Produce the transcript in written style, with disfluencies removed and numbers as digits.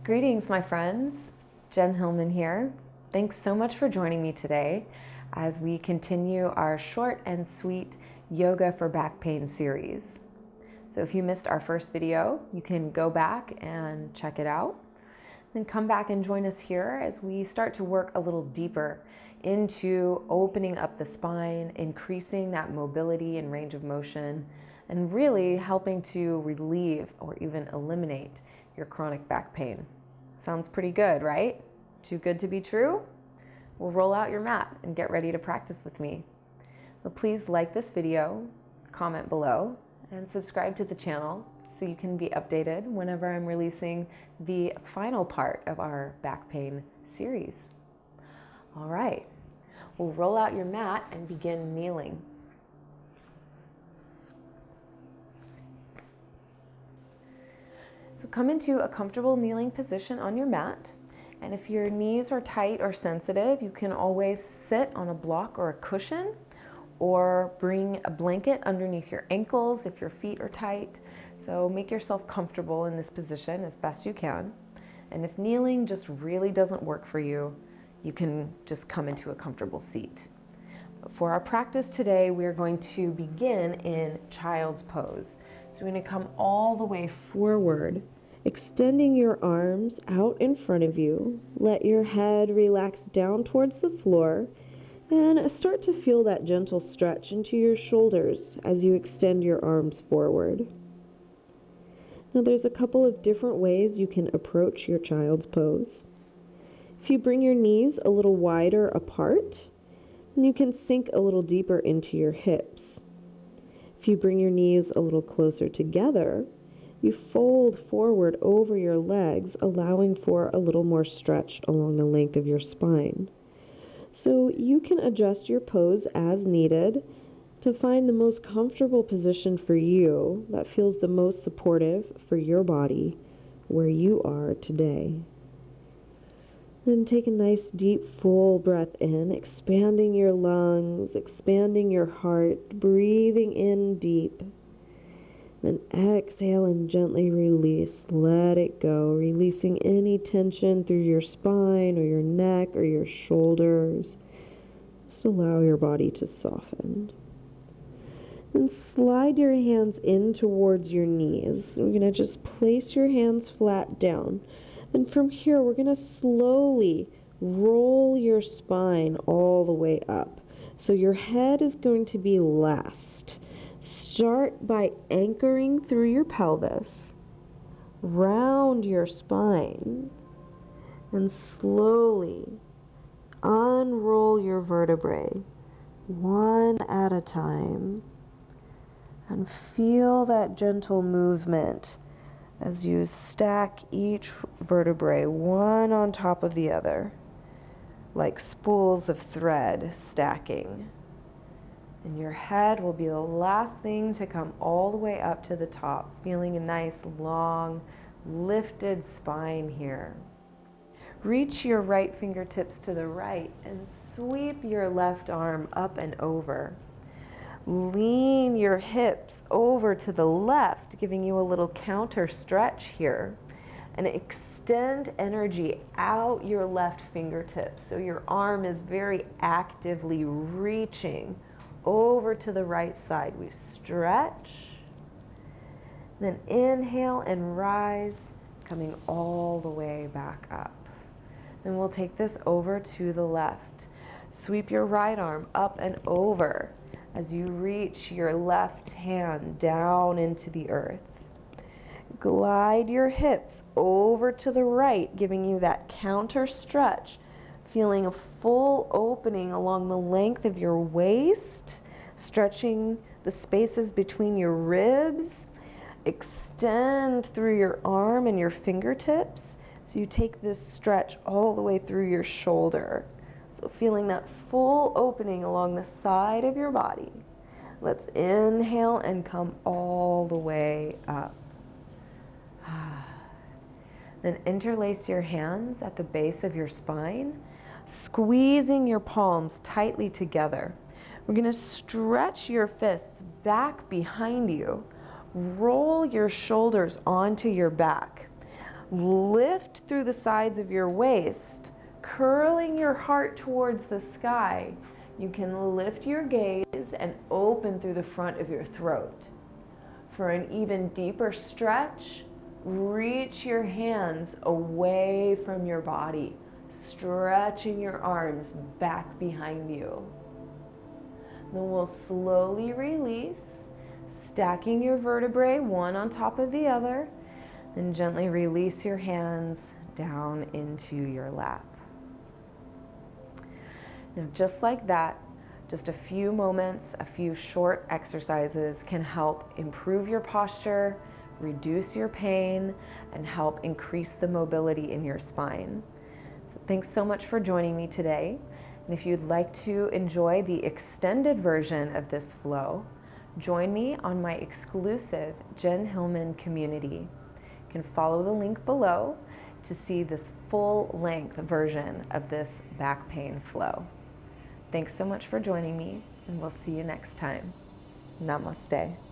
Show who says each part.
Speaker 1: Greetings, my friends. Jen Hilman here. Thanks so much for joining me today as we continue our short and sweet Yoga for Back Pain series. So if you missed our first video, you can go back and check it out. Then come back and join us here as we start to work a little deeper into opening up the spine, increasing that mobility and range of motion, and really helping to relieve or even eliminate your chronic back pain. Sounds pretty good, right? Too good to be true? Well, roll out your mat and get ready to practice with me. But please like this video, comment below, and subscribe to the channel so you can be updated whenever I'm releasing the final part of our back pain series. All right, we'll roll out your mat and begin kneeling. So come into a comfortable kneeling position on your mat. And if your knees are tight or sensitive, you can always sit on a block or a cushion, or bring a blanket underneath your ankles if your feet are tight. So make yourself comfortable in this position as best you can. And if kneeling just really doesn't work for you, you can just come into a comfortable seat. For our practice today, we're going to begin in child's pose. So we're going to come all the way forward, extending your arms out in front of you. Let your head relax down towards the floor and start to feel that gentle stretch into your shoulders as you extend your arms forward. Now there's a couple of different ways you can approach your child's pose. If you bring your knees a little wider apart, you can sink a little deeper into your hips. If you bring your knees a little closer together, you fold forward over your legs, allowing for a little more stretch along the length of your spine. So you can adjust your pose as needed to find the most comfortable position for you that feels the most supportive for your body where you are today. Then take a nice deep full breath in, expanding your lungs, expanding your heart, breathing in deep. Then exhale and gently release. Let it go, releasing any tension through your spine or your neck or your shoulders. Just allow your body to soften. Then slide your hands in towards your knees. We're going to just place your hands flat down. And from here, we're going to slowly roll your spine all the way up. So your head is going to be last. Start by anchoring through your pelvis, round your spine, and slowly unroll your vertebrae, one at a time. And feel that gentle movement as you stack each vertebrae one on top of the other, like spools of thread stacking. And your head will be the last thing to come all the way up to the top, feeling a nice long lifted spine here. Reach your right fingertips to the right and sweep your left arm up and over. Lean your hips over to the left, giving you a little counter stretch here. And extend energy out your left fingertips. So your arm is very actively reaching over to the right side. We stretch. Then inhale and rise, coming all the way back up. Then we'll take this over to the left. Sweep your right arm up and over as you reach your left hand down into the earth. Glide your hips over to the right, giving you that counter stretch, feeling a full opening along the length of your waist, stretching the spaces between your ribs. Extend through your arm and your fingertips. So you take this stretch all the way through your shoulder. So feeling that full opening along the side of your body. Let's inhale and come all the way up. Then interlace your hands at the base of your spine, squeezing your palms tightly together. We're going to stretch your fists back behind you. Roll your shoulders onto your back. Lift through the sides of your waist, curling your heart towards the sky. You can lift your gaze and open through the front of your throat. For an even deeper stretch, reach your hands away from your body, stretching your arms back behind you. Then we'll slowly release, stacking your vertebrae one on top of the other, then gently release your hands down into your lap. Now, just like that, just a few moments, a few short exercises can help improve your posture, reduce your pain, and help increase the mobility in your spine. So thanks so much for joining me today. And if you'd like to enjoy the extended version of this flow, join me on my exclusive Jen Hilman community. You can follow the link below to see this full-length version of this back pain flow. Thanks so much for joining me, and we'll see you next time. Namaste.